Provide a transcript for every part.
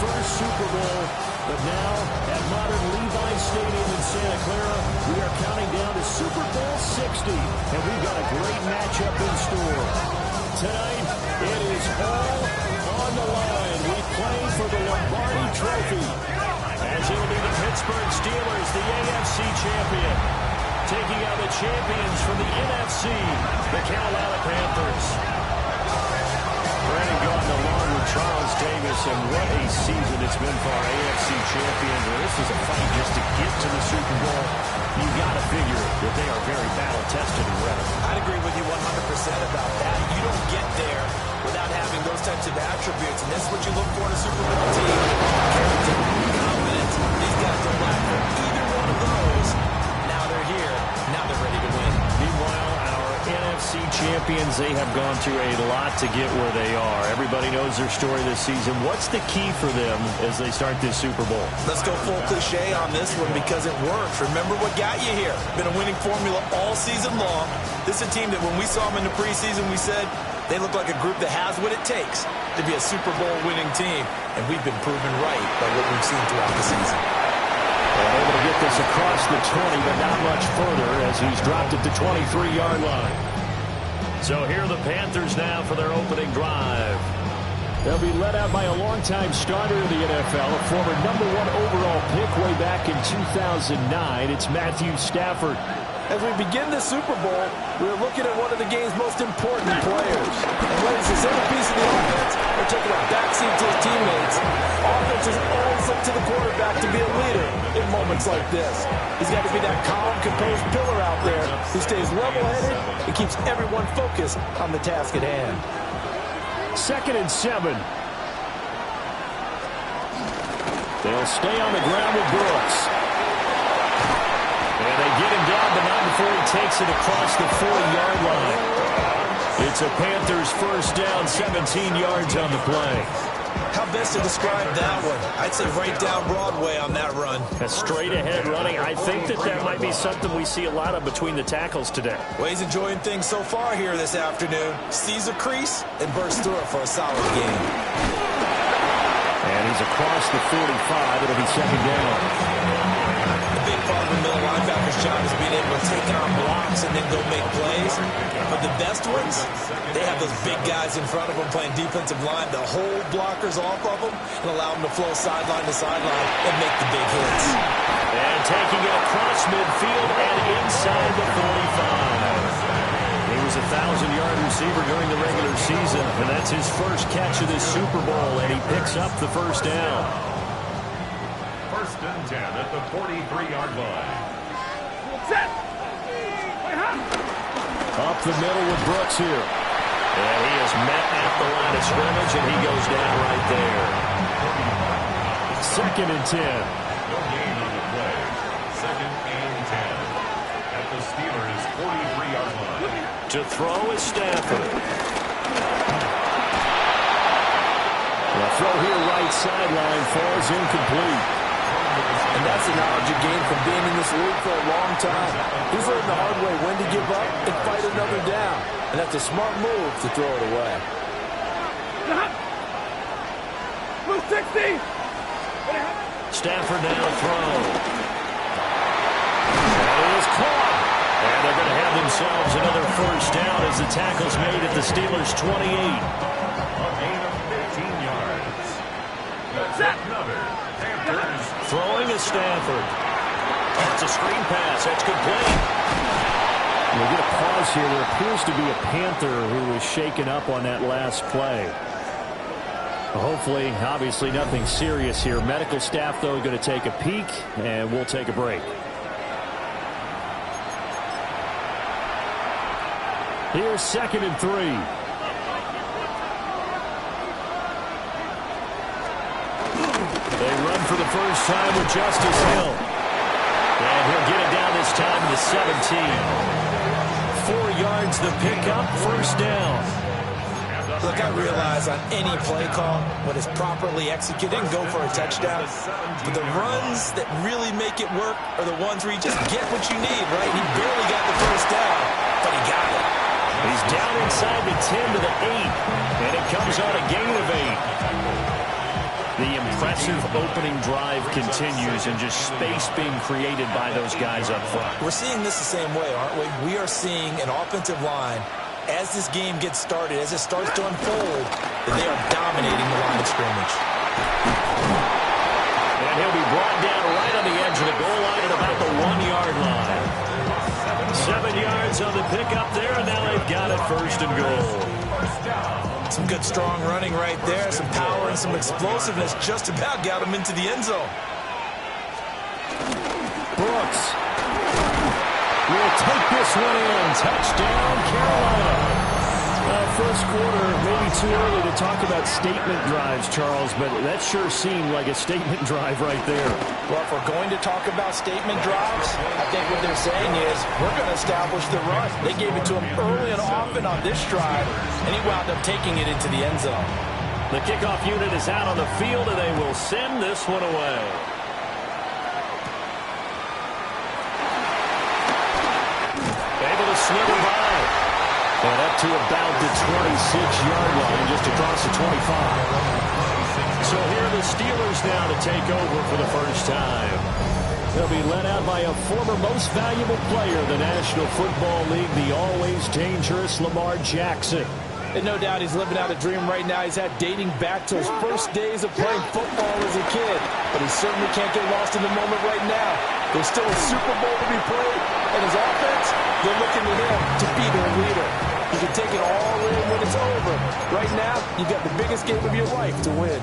first Super Bowl, but now at modern Levi Stadium in Santa Clara, we are counting down to Super Bowl 60, and we've got a great matchup in store. Tonight, it is all on the line. We play for the Lombardi Trophy, as it'll be the Pittsburgh Steelers, the AFC champion, taking out the champions from the NFC, the Carolina Panthers. Brandon Gaudin along with Charles Davis, and what a season it's been for our AFC champions. This is a fight just to get to the Super Bowl. You got to figure that they are very battle-tested and ready. I'd agree with you 100% about that. You don't get there without having those types of attributes, and that's what you look for in a Super Bowl team. Character, confidence. These guys don't lack for either one of those. Now they're here. Now they're ready to win. Meanwhile, our NFC champions, they have gone through a lot to get where they are. Everybody knows their story this season. What's the key for them as they start this Super Bowl? Let's go full cliche on this one because it works. Remember what got you here. Been a winning formula all season long. This is a team that when we saw them in the preseason, we said they look like a group that has what it takes to be a Super Bowl winning team. And we've been proven right by what we've seen throughout the season. Well, able to get this across the 20, but not much further as he's dropped at the 23-yard line. So here are the Panthers now for their opening drive. They'll be led out by a longtime starter in the NFL, a former #1 overall pick way back in 2009. It's Matthew Stafford. As we begin the Super Bowl, we're looking at one of the game's most important players. And whether it's the centerpiece of the offense or taking a backseat to his teammates, offenses always look to the quarterback to be a leader in moments like this. He's got to be that calm, composed pillar out there who stays level-headed and keeps everyone focused on the task at hand. 2nd and 7. They'll stay on the ground with Brooks. And they get him down, but not before he takes it across the 40-yard line. It's a Panthers first down, 17 yards on the play. How best to describe that one? I'd say right down Broadway on that run. A straight-ahead running. I think that might be something we see a lot of between the tackles today. Well, he's enjoying things so far here this afternoon. Sees a crease and bursts through it for a solid game. And he's across the 45. It'll be 2nd down. Big part of the middle linebacker's job is being able to take on blocks and then go make plays. But the best ones, they have those big guys in front of them playing defensive line to hold blockers off of them and allow them to flow sideline to sideline and make the big hits. And taking it across midfield and inside the 45. He was a 1,000-yard receiver during the regular season, and that's his first catch of this Super Bowl, and he picks up the first down. 1st and 10 at the 43-yard line. Up the middle with Brooks here. And he is met at the line of scrimmage, and he goes down right there. 2nd and 10. No gain on the play. 2nd and 10 at the Steelers' 43-yard line. To throw is Stafford. The throw here right sideline falls incomplete. And that's the knowledge you gain from being in this league for a long time. He's learned the hard way when to give up and fight another down. And that's a smart move to throw it away. Move 60! Stafford now to throw. That is caught. And they're going to have themselves another first down as the tackle's made at the Steelers' 28. A gain of 15 yards. That's another. Panthers. Throwing is Stafford. It's a screen pass. That's good play. We'll get a pause here. There appears to be a Panther who was shaken up on that last play. Hopefully, obviously, nothing serious here. Medical staff, though, going to take a peek, and we'll take a break. Here's 2nd and 3. They run for the first time with Justice Hill. And he'll get it down this time to 17. 4 yards the pickup, first down. Look, I realize on any play call, when it's properly executed, go for a touchdown. But the runs that really make it work are the ones where you just get what you need, right? He barely got the first down, but he got it. He's down inside the 10 to the 8, and it comes on a gain of 8. The impressive opening drive continues and just space being created by those guys up front. We're seeing this the same way, aren't we? We are seeing an offensive line, as this game gets started, as it starts to unfold, that they are dominating the line of scrimmage. And he'll be brought down right on the edge of the goal line at about the 1-yard line. 7 yards on the pickup there, and now they've got it first and goal. Some good strong running right there, some power and some explosiveness just about got him into the end zone. Brooks will take this one in. Touchdown, Carolina. First quarter, maybe too early to talk about statement drives, Charles, but that sure seemed like a statement drive right there. Well, if we're going to talk about statement drives, I think what they're saying is we're going to establish the run. They gave it to him early and often on this drive, and he wound up taking it into the end zone. The kickoff unit is out on the field, and they will send this one away. Able to slither by. And up to about the 26-yard line, just across the 25. So here are the Steelers now to take over for the first time. They'll be led out by a former most valuable player in the National Football League, the always dangerous Lamar Jackson. And no doubt he's living out a dream right now. He's had dating back to his first days of playing football as a kid. But he certainly can't get lost in the moment right now. There's still a Super Bowl to be played. And his offense, they're looking to him to be their leader. You can take it all in when it's over. Right now, you got the biggest game of your life to win.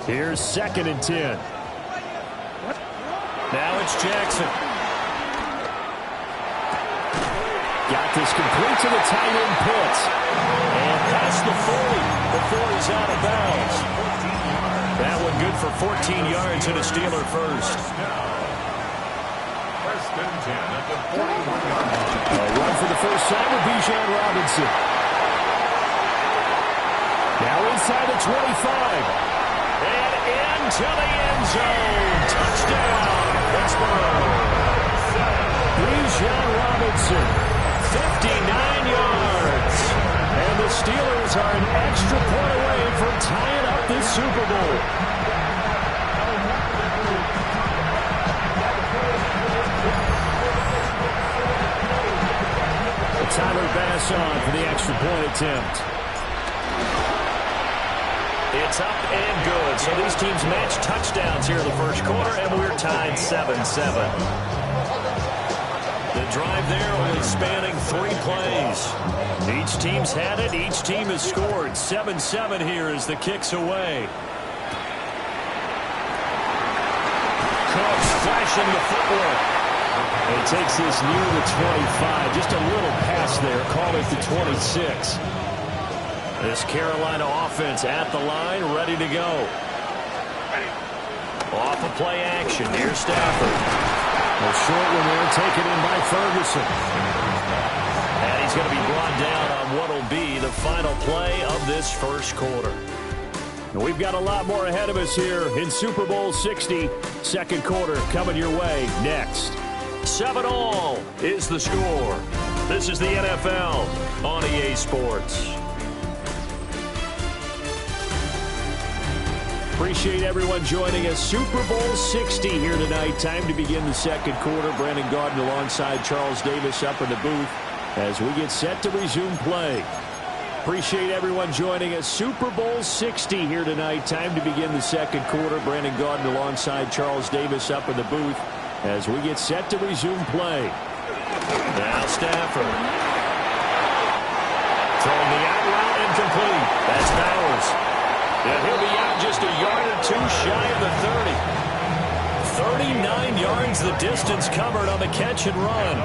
Here's 2nd and 10. Now it's Jackson. Got this complete to the tight end Pitts. And past the 40 before he's out of bounds. That one good for 14 yards and a Steeler first. First and 10 at the 41-yard line. A run for the first time with Bijan Robinson. Now inside the 25. And into the end zone. Touchdown, Pittsburgh. Bijan Robinson, 59 yards. And the Steelers are an extra point away from tying up this Super Bowl. Tyler Bass on for the extra point attempt. It's up and good. So these teams match touchdowns here in the first quarter, and we're tied 7-7. The drive there only spanning 3 plays. Each team's had it. Each team has scored. 7-7 here as the kick's away. Cook flashing the footwork. It takes this near the 25. Just a little pass there. Call it the 26. This Carolina offense at the line, ready to go. Off of play action. Here's Stafford. A short one there, taken in by Ferguson. And he's going to be brought down on what will be the final play of this first quarter. And we've got a lot more ahead of us here in Super Bowl 60. Second quarter coming your way next. 7-all is the score. This is the NFL on EA Sports. Appreciate everyone joining us. Super Bowl 60 here tonight. Time to begin the second quarter. Brandon Gaudin alongside Charles Davis up in the booth as we get set to resume play. Appreciate everyone joining us. Super Bowl 60 here tonight. Time to begin the second quarter. Brandon Gaudin alongside Charles Davis up in the booth as we get set to resume play. Now Stafford. Throwing the out route incomplete. That's Bowers. And he'll be out just a yard or two shy of the 30. 39 yards the distance covered on the catch and run.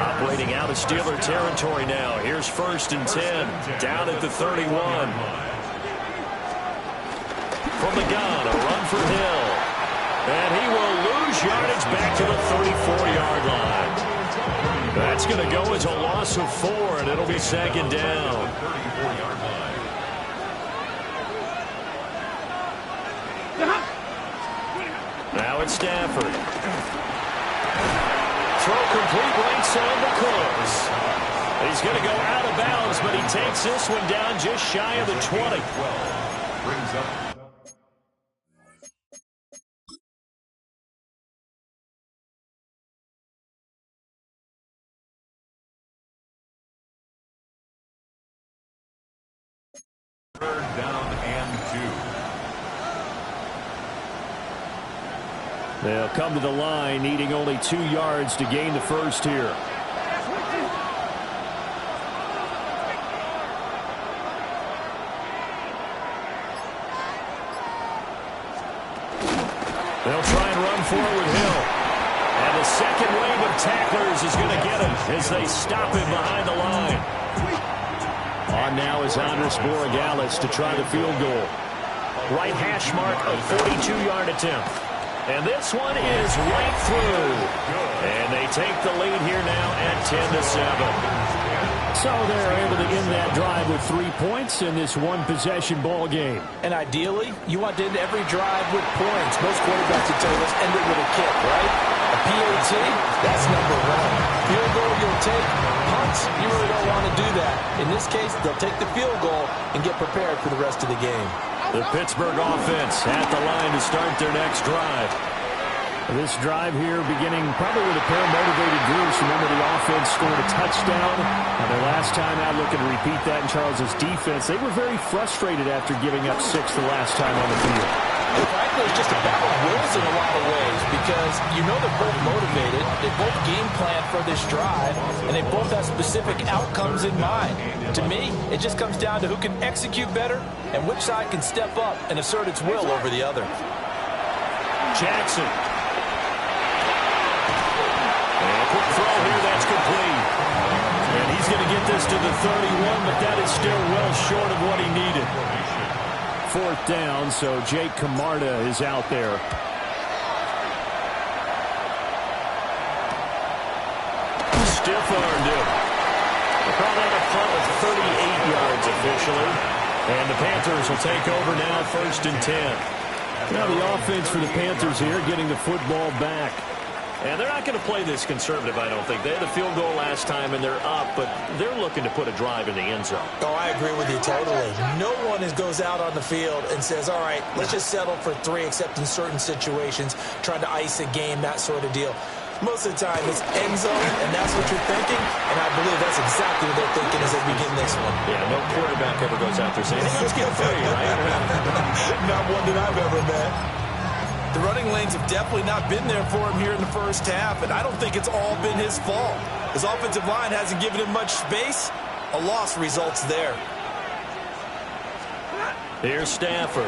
Operating out of Steeler territory now. Here's 1st and 10. Down at the 31. From the gun, a run for Hill. And he will lose yardage back to the 34-yard line. That's going to go as a loss of 4, and it'll be second down. 34-yard line. Now it's Stafford. Throw complete right side to Cooks. He's going to go out of bounds, but he takes this one down just shy of the 20. Brings up down and 2. They'll come to the line, needing only 2 yards to gain the first here. They'll try and run forward Hill. And the second wave of tacklers is going to get him as they stop him behind the line. On now is Andres Borregales to try the field goal. Right hash mark, a 42-yard attempt. And this one is right through. And they take the lead here now at 10-7. So they're able to end that drive with 3 points in this one-possession ball game. And ideally, you want to end every drive with points. Most quarterbacks would tell you let's end it with a kick, right? A PAT, that's number 1. Field goal you'll take. Punts, you really don't want to do that. In this case, they'll take the field goal and get prepared for the rest of the game. The Pittsburgh offense at the line to start their next drive. This drive here beginning probably with a pair of motivated groups. Remember, the offense scored a touchdown. Their last time out, looking to repeat that in Charles's defense. They were very frustrated after giving up 6 the last time on the field. And frankly, it's just a battle of wills in a lot of ways because you know they're both motivated. They both game plan for this drive, and they both have specific outcomes in mind. To me, it just comes down to who can execute better and which side can step up and assert its will over the other. Jackson. Quick throw here, that's complete. And he's going to get this to the 31, but that is still well short of what he needed. 4th down, so Jake Camarda is out there. Stiff-armed him. They call that a punt of 38 yards officially. And the Panthers will take over now, 1st and 10. Now the offense for the Panthers here getting the football back. And they're not going to play this conservative, I don't think. They had a field goal last time, and they're up, but they're looking to put a drive in the end zone. Oh, I agree with you totally. No one goes out on the field and says, all right, let's just settle for 3, except in certain situations, trying to ice a game, that sort of deal. Most of the time, it's end zone, and that's what you're thinking, and I believe that's exactly what they're thinking as they begin this one. Yeah, no quarterback ever goes out there saying, hey, let's get 3, right? Not one that I've ever met. The running lanes have definitely not been there for him here in the first half, and I don't think it's all been his fault. His offensive line hasn't given him much space. A loss results there. Here's Stafford.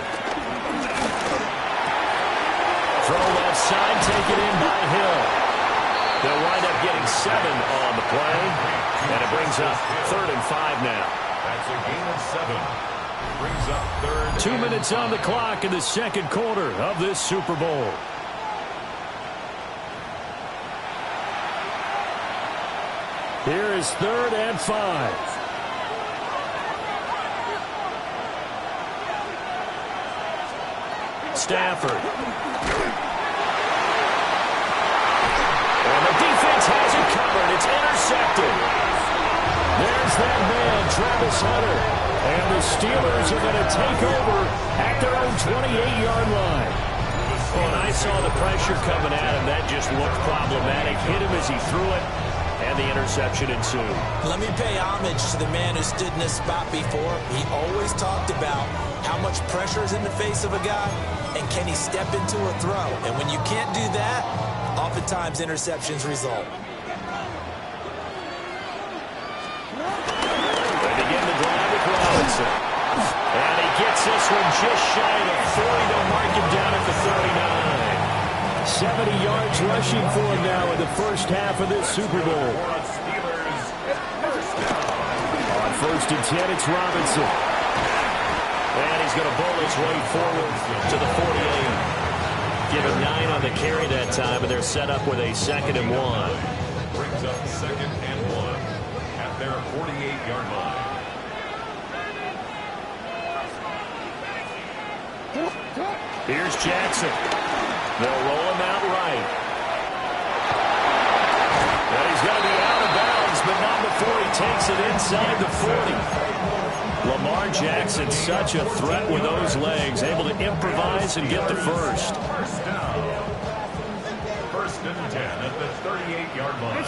Throw left side, taken in by Hill. They'll wind up getting 7 on the play, and it brings up 3rd and 5 now. That's a gain of 7. Brings up 3rd. 2 minutes on the clock in the second quarter of this Super Bowl. Here is 3rd and 5. Stafford. And the defense has it covered. It's intercepted. There's that man, Travis Hunter. And the Steelers are going to take over at their own 28-yard line. When I saw the pressure coming at him, that just looked problematic. Hit him as he threw it, and the interception ensued. Let me pay homage to the man who stood in this spot before. He always talked about how much pressure is in the face of a guy, and can he step into a throw. And when you can't do that, oftentimes interceptions result. And he gets this one just shy of 40 to mark him down at the 39. 70 yards rushing for him now in the first half of this Super Bowl. On 1st and 10, it's Robinson. And he's going to bowl his way forward to the 48. Give him 9 on the carry that time, and they're set up with a 2nd and 1. Brings up 2nd and 1 at their 48-yard line. Here's Jackson. They'll roll him out right. And he's going to be out of bounds, but not before he takes it inside the 40. Lamar Jackson, such a threat with those legs, able to improvise and get the first. First down. 1st and 10 at the 38-yard line.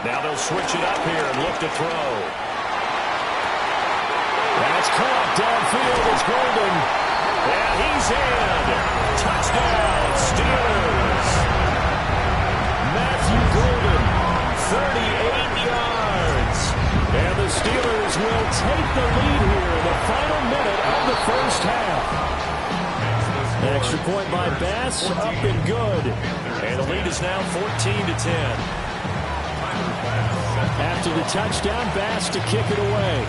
Now they'll switch it up here and look to throw. That's caught downfield. is in. Touchdown, Steelers. Matthew Golden, 38 yards. And the Steelers will take the lead here in the final minute of the first half. An extra point by Bass, up and good. And the lead is now 14-10. After the touchdown, Bass to kick it away.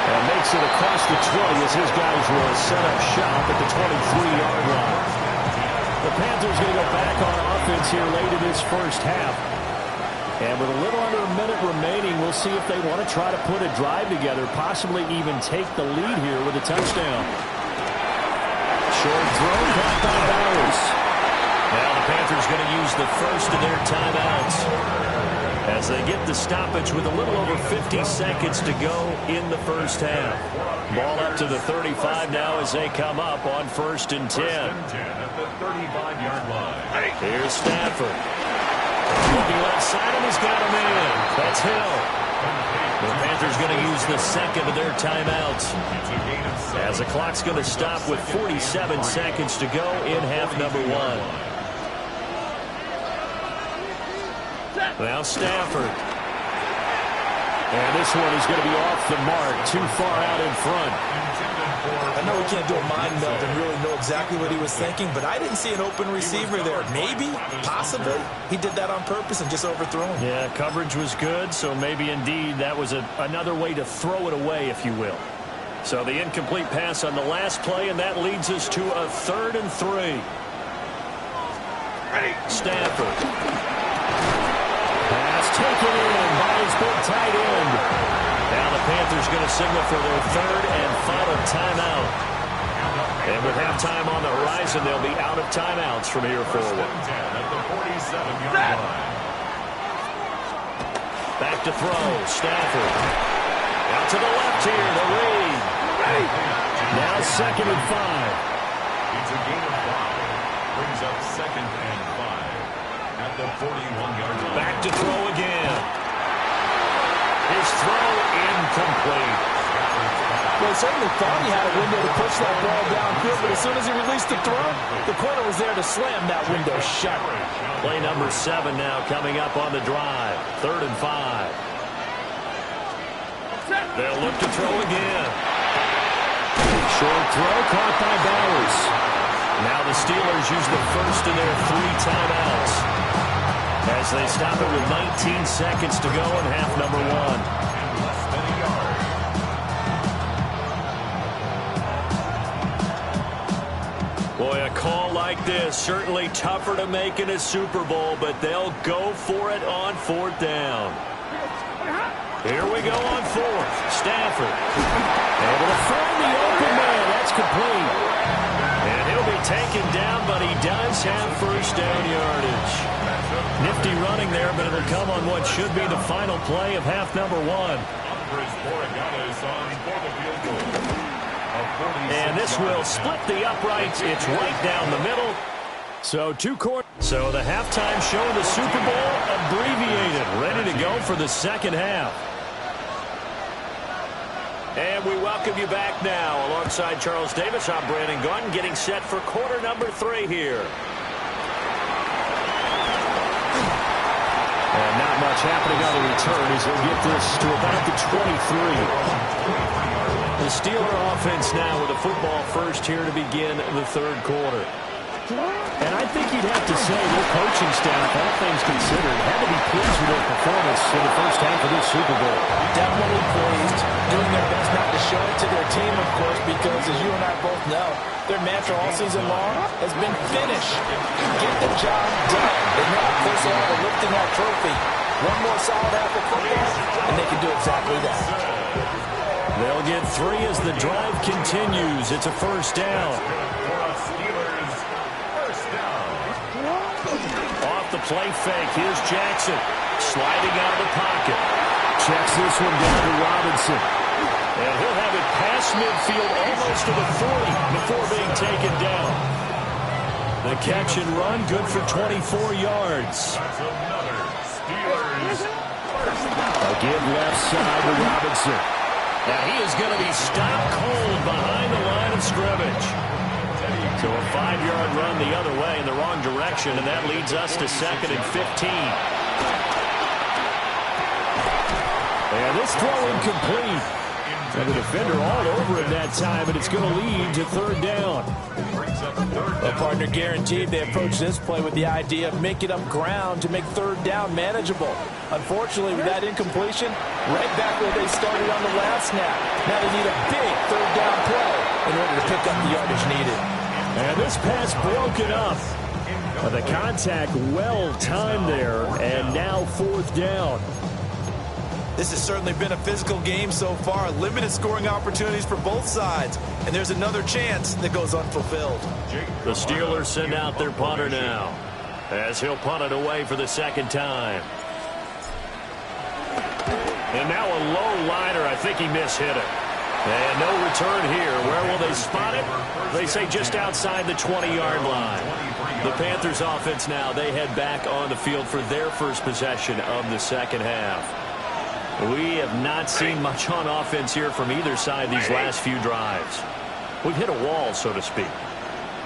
And makes it across the 20 as his guys will set up shop at the 23-yard line. The Panthers going to go back on offense here late in this first half. And with a little under a minute remaining, we'll see if they want to try to put a drive together, possibly even take the lead here with a touchdown. Short throw, caught by Bowers. Now the Panthers going to use the first of their timeouts as they get the stoppage with a little over 50 seconds to go in the first half. Ball up to the 35 now as they come up on 1st and 10. At the 35-yard line. Here's Stafford. Looking left side, and he's got him in. That's Hill. The Panthers going to use the second of their timeouts as the clock's going to stop with 47 seconds to go in half number 1. Now Stafford. And this one is going to be off the mark, too far out in front. I know we can't do a mind meld and really know exactly what he was thinking, but I didn't see an open receiver there. Maybe, possibly, he did that on purpose and just overthrew him. Yeah, coverage was good, so maybe indeed that was another way to throw it away, if you will. So the incomplete pass on the last play, and that leads us to a 3rd and 3. Stafford. Pass taken in by his big tight end. Now the Panthers going to signal for their 3rd and final timeout. And with halftime on the horizon, they'll be out of timeouts from here forward. At the 47-yard line. Back to throw. Stafford. Out to the left here. The read. Now 2nd and 5. It's a gain of 5. Brings up 2nd and 5. At the 41-yard line. Back to throw again. His throw incomplete. Well, he certainly thought he had a window to push that ball downfield, but as soon as he released the throw, the corner was there to slam that window shut. Play number 7 now coming up on the drive. 3rd and 5. They'll look to throw again. Short throw caught by Bowers. Now the Steelers use the first of their 3 timeouts as they stop it with 19 seconds to go in half number 1. Less than a yard. Boy, a call like this, certainly tougher to make in a Super Bowl, but they'll go for it on 4th down. Here we go on 4th. Stafford. Able to find the open man. That's complete. And he'll be taken down, but he does have 1st down yardage. Nifty running there, but it'll come on what should be the final play of half number 1. And this will split the uprights. It's right down the middle. So 2 quarters. So the halftime show of the Super Bowl abbreviated, ready to go for the 2nd half. And we welcome you back now. Alongside Charles Davis, I'm Brandon Gunn, getting set for quarter number 3 here. And not much happening on the return as they'll get this to about the 23. The Steeler offense now with the football first here to begin the 3rd quarter. And I think you'd have to say their coaching staff, all things considered, had to be pleased with their performance in the first half of this Super Bowl. Definitely pleased, doing their best not to show it to their team, of course, because as you and I both know, their mantra all season long has been finish. Get the job done. They know how close they are to lifting that trophy. One more solid half of football, and they can do exactly that. They'll get 3 as the drive continues. It's a 1st down. Off the play fake, here's Jackson. Sliding out of the pocket. Checks this one down to Robinson. And he'll have it past midfield almost to the 40 before being taken down. The catch and run, good for 24 yards. That's another Steelers first down. A They'll give left side to Robinson. Now he is going to be stopped cold behind the line of scrimmage. So a 5-yard run the other way in the wrong direction, and that leads us to 2nd and 15. And this throw incomplete. And the defender all over him that time, and it's going to lead to 3rd down. Well, partner, guaranteed they approach this play with the idea of making up ground to make 3rd down manageable. Unfortunately, with that incompletion, right back where they started on the last snap. Now they need a big 3rd down play in order to pick up the yardage needed. And this pass broken up. But the contact well timed there, and now 4th down. This has certainly been a physical game so far. Limited scoring opportunities for both sides. And there's another chance that goes unfulfilled. The Steelers send out their punter now, as he'll punt it away for the 2nd time. And now a low liner. I think he mishit it. And no return here. Where will they spot it? They say just outside the 20-yard line. The Panthers offense now, they head back on the field for their first possession of the 2nd half. We have not seen much on offense here from either side these last few drives. We've hit a wall, so to speak.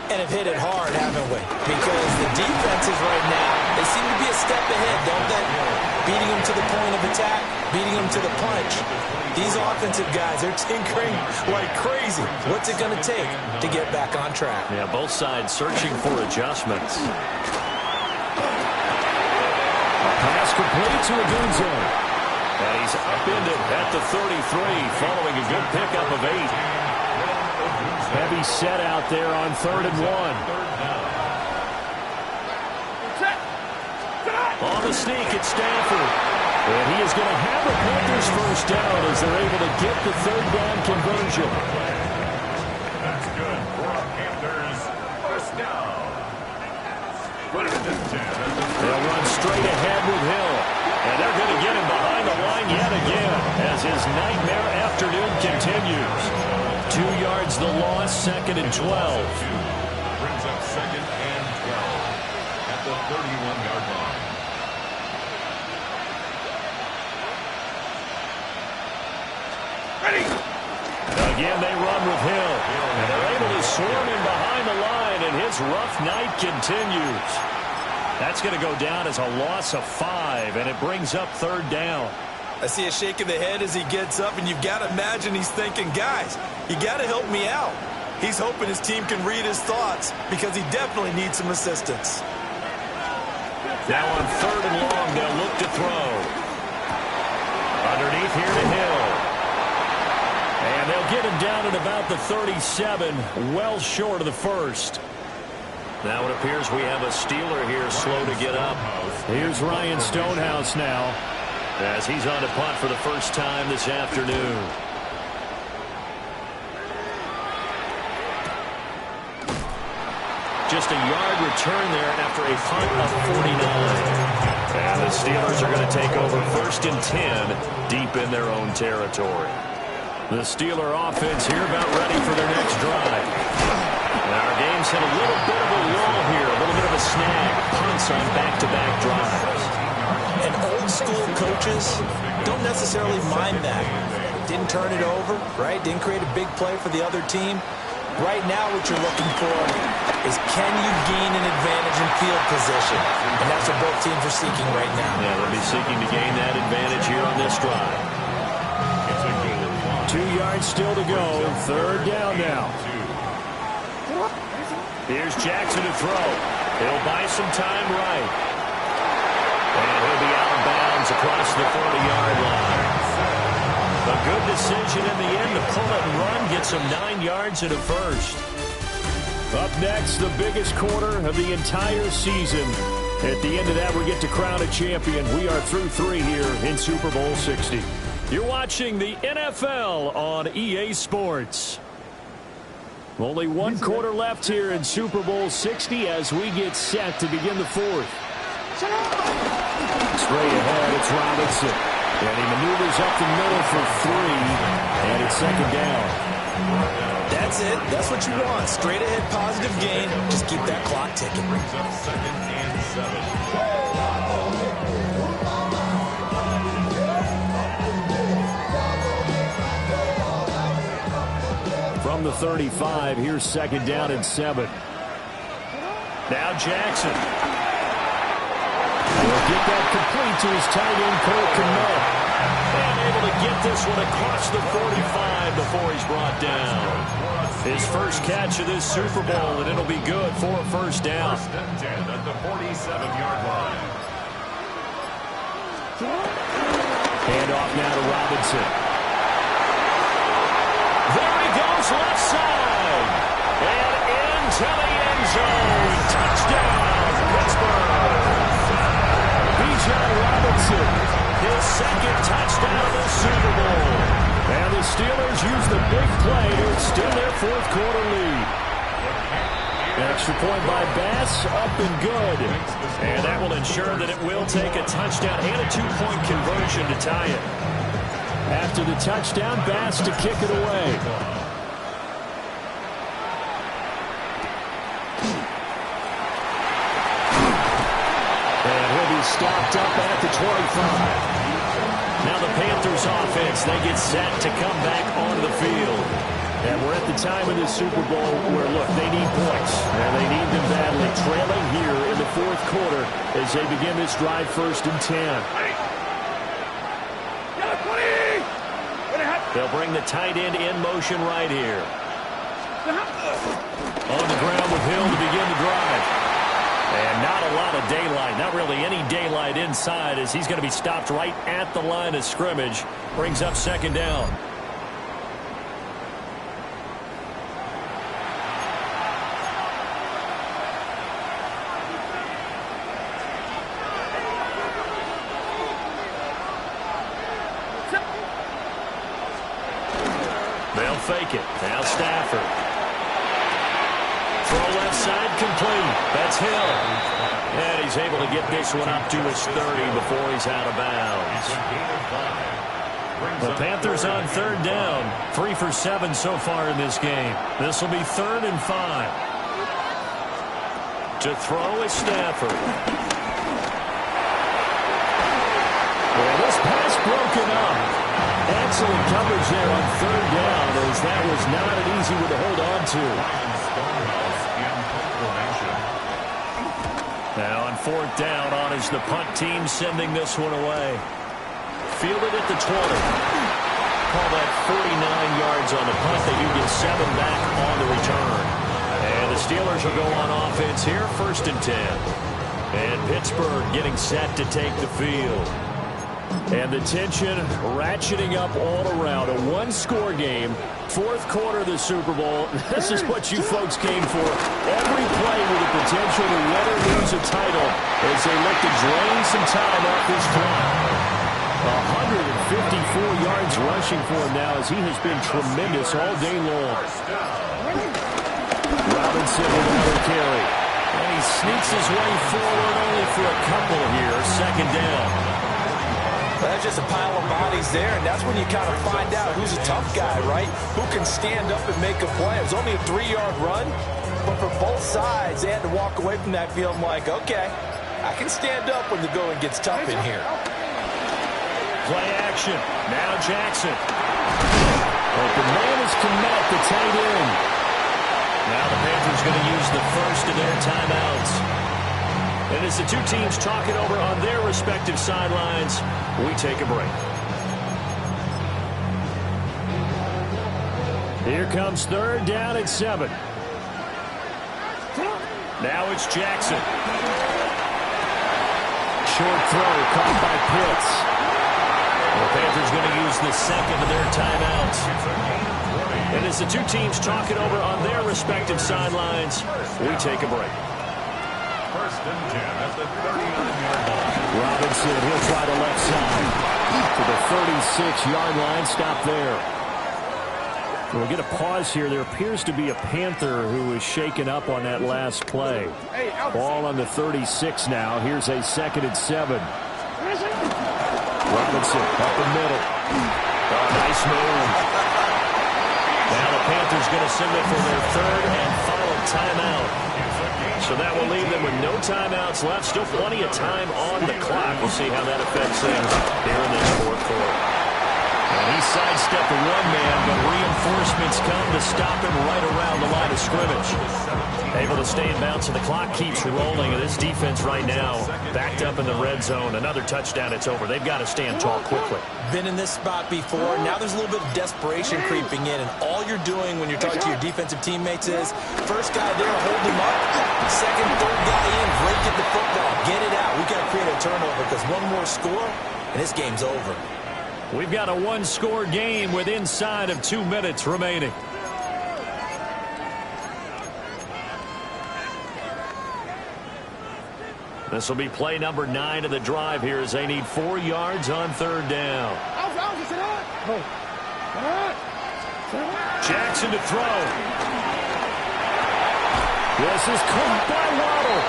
And have hit it hard, haven't we? Because the defenses right now, they seem to be a step ahead, don't they? Beating them to the point of attack, beating them to the punch. These offensive guys, they're tinkering like crazy. What's it going to take to get back on track? Yeah, both sides searching for adjustments. A pass complete to Agunzo. And he's upended at the 33, following a good pickup of 8. Heavy set out there on 3rd and 1. On the sneak, it's Stanford. And he is going to have the Panthers first down as they're able to get the 3rd down conversion. That's good for a Panthers first down. They'll run straight ahead with Hill. And they're going to get him behind the line yet again as his nightmare afternoon continues. 2 yards the loss, 2nd and 12. Brings up 2nd and 12 at the 31-yard line. Ready. Again, they run with Hill. And they're able to swarm him behind the line, and his rough night continues. That's going to go down as a loss of 5, and it brings up 3rd down. I see a shake of the head as he gets up, and you've got to imagine he's thinking, guys, you got to help me out. He's hoping his team can read his thoughts because he definitely needs some assistance. Now on 3rd and long, they'll look to throw. Underneath here to Hill. And they'll get him down at about the 37, well short of the 1st. Now it appears we have a Steeler here slow to get up. Here's Ryan Stonehouse now as he's on to punt for the first time this afternoon. Just a yard return there after a punt of 49. And the Steelers are going to take over 1st and 10 deep in their own territory. The Steeler offense here about ready for their next drive. And our game's hit a little bit of a lull here, a little bit of a snag. Punts on back-to-back drives. And old-school coaches don't necessarily mind that. Didn't turn it over, right? Didn't create a big play for the other team. Right now what you're looking for is can you gain an advantage in field position? And that's what both teams are seeking right now. Yeah, they'll be seeking to gain that advantage here on this drive. 2 yards still to go. 3rd down now. Here's Jackson to throw. He'll buy some time right. And he'll be out of bounds across the 40-yard line. A good decision in the end to pull it and run, get some 9 yards and a first. Up next, the biggest quarter of the entire season. At the end of that, we get to crown a champion. We are through 3 here in Super Bowl 60. You're watching the NFL on EA Sports. Only 1 quarter left here in Super Bowl 60 as we get set to begin the 4th. Straight ahead, it's Robinson. And he maneuvers up the middle for 3, and it's 2nd down. That's it. That's what you want. Straight ahead positive gain. Just keep that clock ticking. Brings up 2nd and 7. the 35. Here's second down and 7. Now Jackson. He'll get that complete to his tight end, Cole Kmet. And able to get this one across the 45 before he's brought down. His first catch of this Super Bowl, and it'll be good for a first down. First and 10 at the 47-yard line. Hand off now to Robinson. There he goes, left side. And into the end zone. Touchdown, Pittsburgh. Bijan Robinson, his second touchdown of the Super Bowl. And the Steelers use the big play to extend their fourth quarter lead. An extra point by Bass, up and good. And that will ensure that it will take a touchdown and a two-point conversion to tie it. After the touchdown, Bass to kick it away. And he'll be stopped up at the 25. Now the Panthers offense, they get set to come back onto the field. And we're at the time of this Super Bowl where, look, they need points. And they need them badly. Trailing here in the fourth quarter as they begin this drive, first and 10. They'll bring the tight end in motion right here. On the ground with Hill to begin the drive. And not a lot of daylight, not really any daylight inside as he's going to be stopped right at the line of scrimmage. Brings up second down. They'll fake it. Now Stafford. Throw left side complete. That's Hill. And he's able to get this one up to his 30 before he's out of bounds. The Panthers on third down. 3 for 7 so far in this game. This will be 3rd and 5. To throw is Stafford. Well, this pass broken up. Excellent coverage there on third down as that was not an easy one to hold on to. Now on fourth down, on is the punt team sending this one away. Fielded at the 20. Call that 49 yards on the punt. They do get 7 back on the return. And the Steelers will go on offense here, first and 10. And Pittsburgh getting set to take the field. And the tension ratcheting up all around. A one-score game. Fourth quarter of the Super Bowl. This is what you folks came for. Every play with the potential to win or lose a title as they look to drain some time off this clock. 154 yards rushing for him now as he has been tremendous all day long. Robinson with another carry. And he sneaks his way forward only for a couple here. Second down. That's just a pile of bodies there, and that's when you kind of find out who's a tough guy, right? Who can stand up and make a play. It was only a 3-yard run, but for both sides, they had to walk away from that field like, okay, I can stand up when the going gets tough in here. Play action. Now Jackson. Open man is Kmet, the tight end. Now the Panthers going to use the first of their timeouts. And as the two teams talk it over on their respective sidelines, we take a break. Here comes third down and 7. Now it's Jackson. Short throw caught by Pitts. The Panthers going to use the second of their timeouts. And as the two teams talk it over on their respective sidelines, we take a break. First and 10 at the 39-yard line. Robinson, he'll try the left side to the 36-yard line. Stop there. We'll get a pause here. There appears to be a Panther who is shaken up on that last play. Ball on the 36 now. Here's a 2nd and 7. Robinson up the middle. Oh, nice move. Now the Panthers going to send it for their 3rd and final timeout. So that will leave them with no timeouts left. Still plenty of time on the clock. We'll see how that affects things here in this fourth quarter. And he sidestepped the one man, but reinforcements come to stop him right around the line of scrimmage. Able to stay in bounds, and the clock keeps rolling. And this defense right now backed up in the red zone. Another touchdown, it's over. They've got to stand tall quickly. Been in this spot before. Now there's a little bit of desperation creeping in, and all you're doing when you're talking to your defensive teammates is first guy there, hold him up. Second, third guy in, break at the football. Get it out. We've got to create a turnover because one more score, and this game's over. We've got a one-score game with inside of 2 minutes remaining. This will be play number 9 of the drive here as they need 4 yards on third down. Jackson to throw. This is caught by Waddle.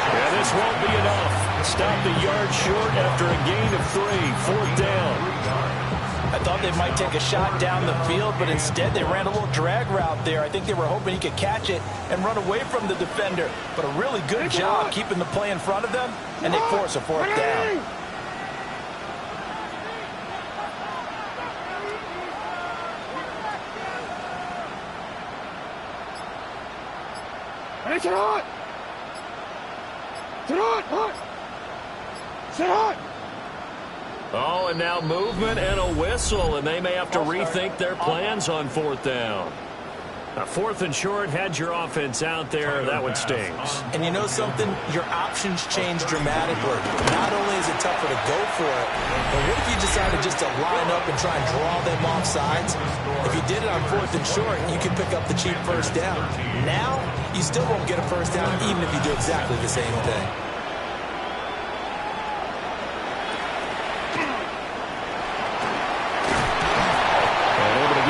And this won't be enough. Stop the yard short after a gain of 3. Fourth down. I thought they might take a shot down the field, but instead they ran a little drag route there. I think they were hoping he could catch it and run away from the defender. But a really good job keeping the play in front of them, and they force a fourth down. Oh, and now movement and a whistle, and they may have to rethink their plans on fourth down. A 4th and short, had your offense out there. That one stings. And you know something? Your options change dramatically. Not only is it tougher to go for it, but what if you decided just to line up and try and draw them off sides? If you did it on 4th and short, you could pick up the cheap first down. Now, you still won't get a first down even if you do exactly the same thing.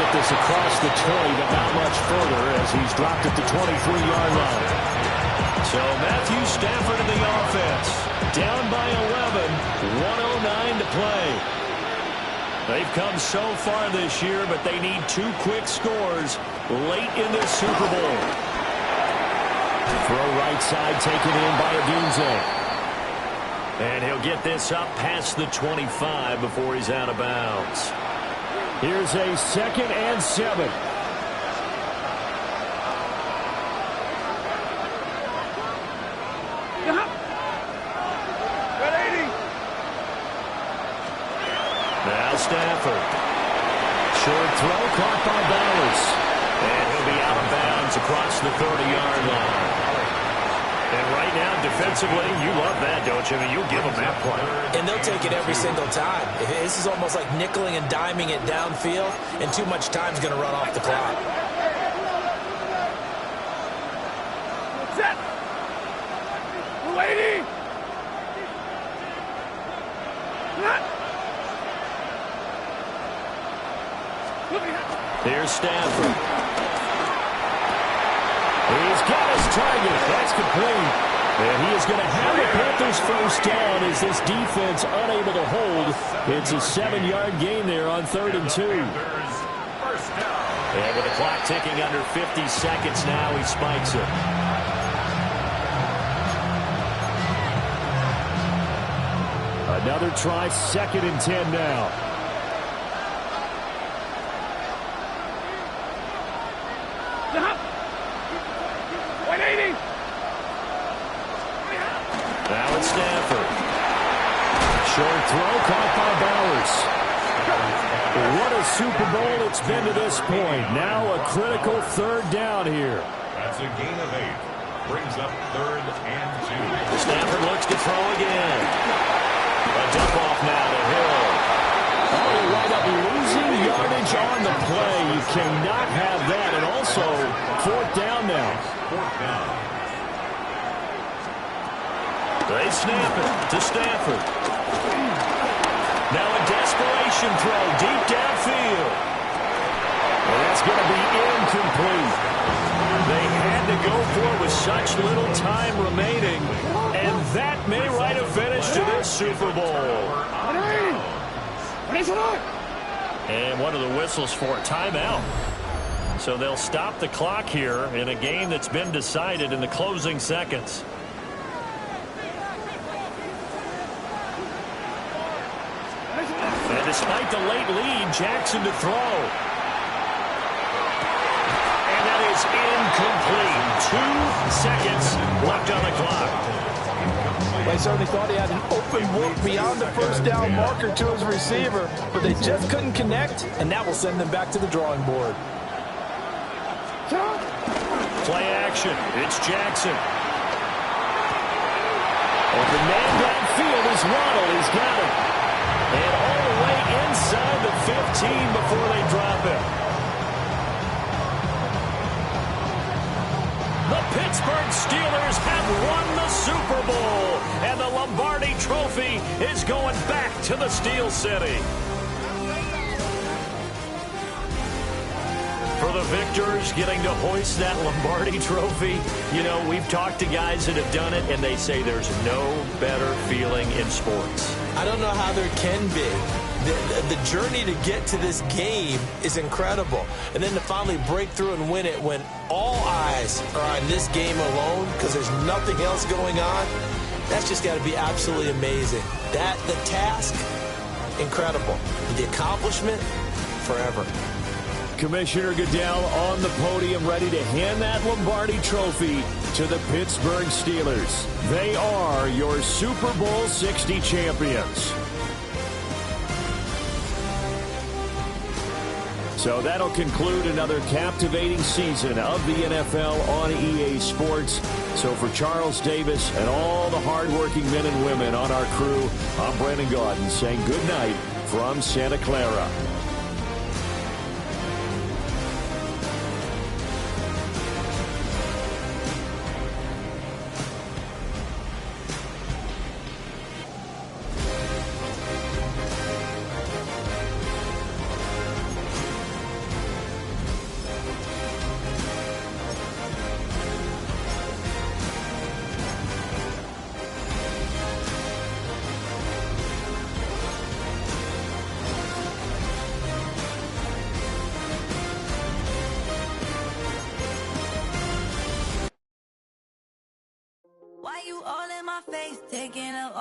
This across the 20, but not much further as he's dropped at the 23-yard line. So Matthew Stafford in the offense. Down by 11, 1:09 to play. They've come so far this year, but they need 2 quick scores late in this Super Bowl. Throw right side taken in by Adunze. And he'll get this up past the 25 before he's out of bounds. Here's a 2nd and 7. Now Stafford. Short throw caught by Bowers. And he'll be out of bounds across the 30-yard line. And right now, defensively, you love that, don't you? I mean, you'll give them that play. And they'll take it every single time. This is almost like nickeling and diming it downfield, and too much time's going to run off the clock. Set. Lady. Here's Stafford. He's got his target. That's complete. And he is going to have the Panthers first down as this defense unable to hold. It's a 7-yard gain there on 3rd and 2. And with the clock ticking under 50 seconds now, he spikes it. Another try, 2nd and 10 now. Now it's Stafford. Short throw caught by Bowers. What a Super Bowl it's been to this point. Now a critical 3rd down here. That's a gain of 8. Brings up 3rd and 2. Stafford looks to throw again. A dump off now to Hill. Oh, you wind up losing yardage on the play. You cannot have that. And also 4th down now. 4th down. They snap it to Stafford. Now a desperation throw deep downfield. Well, that's going to be incomplete. They had to go for it with such little time remaining, and that may write a finish to this Super Bowl. And what are the whistles for? Timeout. So they'll stop the clock here in a game that's been decided in the closing seconds. And despite the late lead, Jackson to throw. And that is incomplete. 2 seconds left on the clock. They certainly thought he had an open look beyond the first down marker to his receiver, but they just couldn't connect, and that will send them back to the drawing board. Play action. It's Jackson. Open man downfield is Waddle. He's got him. And all the way inside the 15 before they drop him. The Pittsburgh Steelers have won the Super Bowl, and the Lombardi Trophy is going back to the Steel City. For the victors getting to hoist that Lombardi Trophy, you know, we've talked to guys that have done it, and they say there's no better feeling in sports. I don't know how there can be. The journey to get to this game is incredible. And then to finally break through and win it when all eyes are on this game alone because there's nothing else going on, that's just got to be absolutely amazing. The task, incredible. The accomplishment, forever. Commissioner Goodell on the podium ready to hand that Lombardi Trophy to the Pittsburgh Steelers. They are your Super Bowl 60 champions. So that'll conclude another captivating season of the NFL on EA Sports. So for Charles Davis and all the hardworking men and women on our crew, I'm Brandon Gaudin saying good night from Santa Clara. Why you all in my face, taking up all